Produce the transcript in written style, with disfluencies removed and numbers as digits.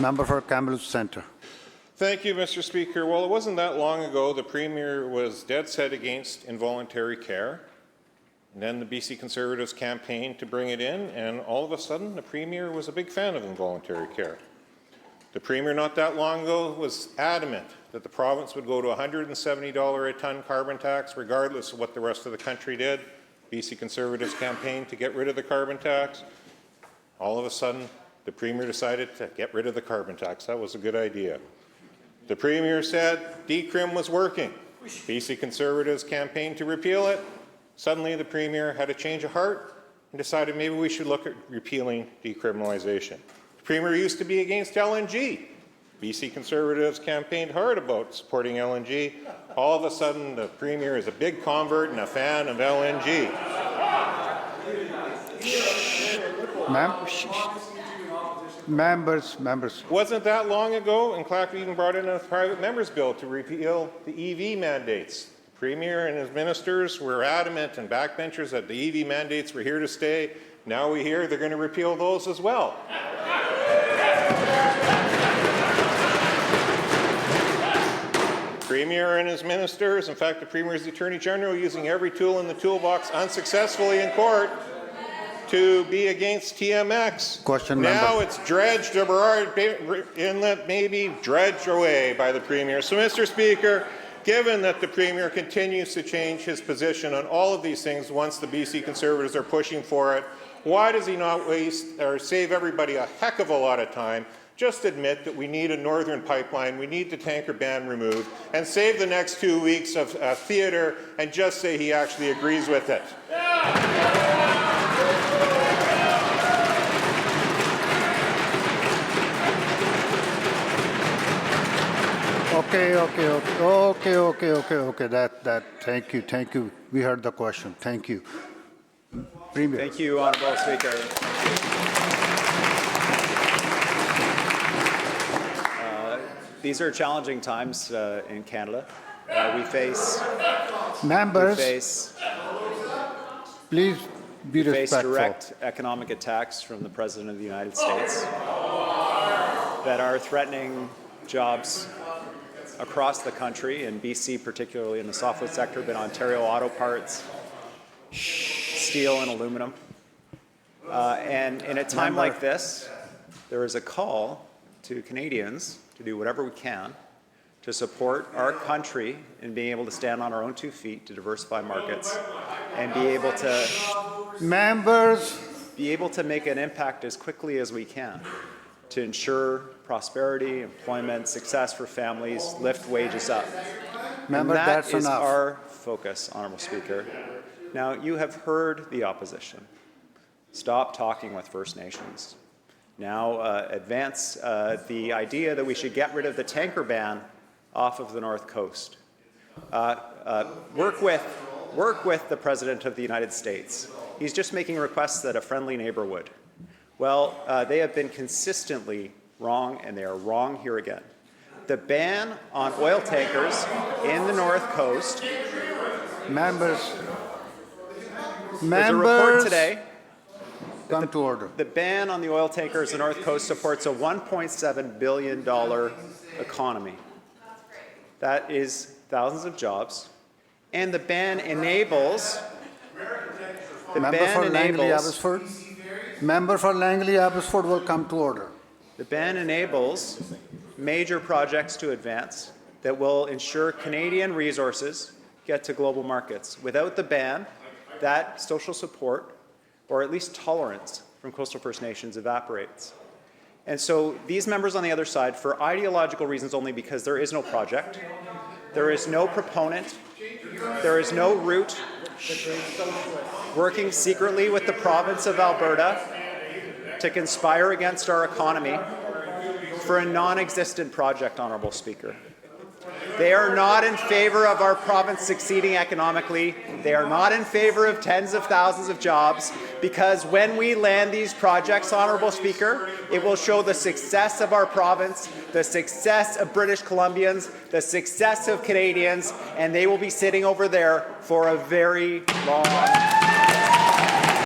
Member for Kamloops Centre. Thank you, Mr. Speaker. Well, it wasn't that long ago the Premier was dead set against involuntary care. And then the BC Conservatives campaigned to bring it in, and all of a sudden the Premier was a big fan of involuntary care. The Premier not that long ago was adamant that the province would go to $170 a tonne carbon tax regardless of what the rest of the country did. BC Conservatives campaigned to get rid of the carbon tax. All of a sudden the Premier decided to get rid of the carbon tax. That was a good idea. The Premier said decrim was working. BC Conservatives campaigned to repeal it. Suddenly the Premier had a change of heart and decided maybe we should look at repealing decriminalization. The Premier used to be against LNG. BC Conservatives campaigned hard about supporting LNG. All of a sudden the Premier is a big convert and a fan of LNG. Members. Wasn't that long ago, and Clark even brought in a private member's bill to repeal the EV mandates. The Premier and his ministers were adamant and backbenchers that the EV mandates were here to stay. Now we hear they're going to repeal those as well. The Premier and his ministers, in fact the Premier is the Attorney General, using every tool in the toolbox unsuccessfully in court to be against TMX. Now it's dredged aboard inlet, maybe dredged away by the Premier. So, Mr. Speaker, given that the Premier continues to change his position on all of these things once the BC Conservatives are pushing for it, why does he not waste or save everybody a heck of a lot of time? Just admit that we need a northern pipeline, we need the tanker ban removed, and save the next 2 weeks of theatre and just say he actually agrees with it. Okay. Thank you. We heard the question. Thank you. Premier. Thank you, Honourable Speaker. These are challenging times in Canada. We face please be respectful. direct economic attacks from the President of the United States that are threatening jobs across the country, in BC particularly in the softwood sector, but Ontario auto parts, steel and aluminum. And in a time like this, there is a call to Canadians to do whatever we can to support our country in being able to stand on our own 2 feet, to diversify markets, and be able to make an impact as quickly as we can to ensure prosperity, employment, success for families, lift wages up. And that is our focus, Honourable Speaker. Now, you have heard the opposition. Stop talking with First Nations. Now advance the idea that we should get rid of the tanker ban off of the North Coast. Work with the President of the United States. He's just making requests that a friendly neighbor would. Well, they have been consistently wrong, and they are wrong here again. The ban on oil tankers in the North Coast. Members. There's a report today. Come to order. The ban on the oil tankers in the North Coast supports a $1.7 billion economy. That is thousands of jobs. And the ban enables. Member for Langley Abbotsford will come to order. The ban enables major projects to advance that will ensure Canadian resources get to global markets. Without the ban, that social support, or at least tolerance from coastal First Nations, evaporates. And so these members on the other side, for ideological reasons only, because there is no project, there is no proponent, there is no route, working secretly with the province of Alberta to conspire against our economy for a non-existent project, Honourable Speaker. They are not in favour of our province succeeding economically. They are not in favour of tens of thousands of jobs, because when we land these projects, Honourable Speaker, it will show the success of our province, the success of British Columbians, the success of Canadians, and they will be sitting over there for a very long time.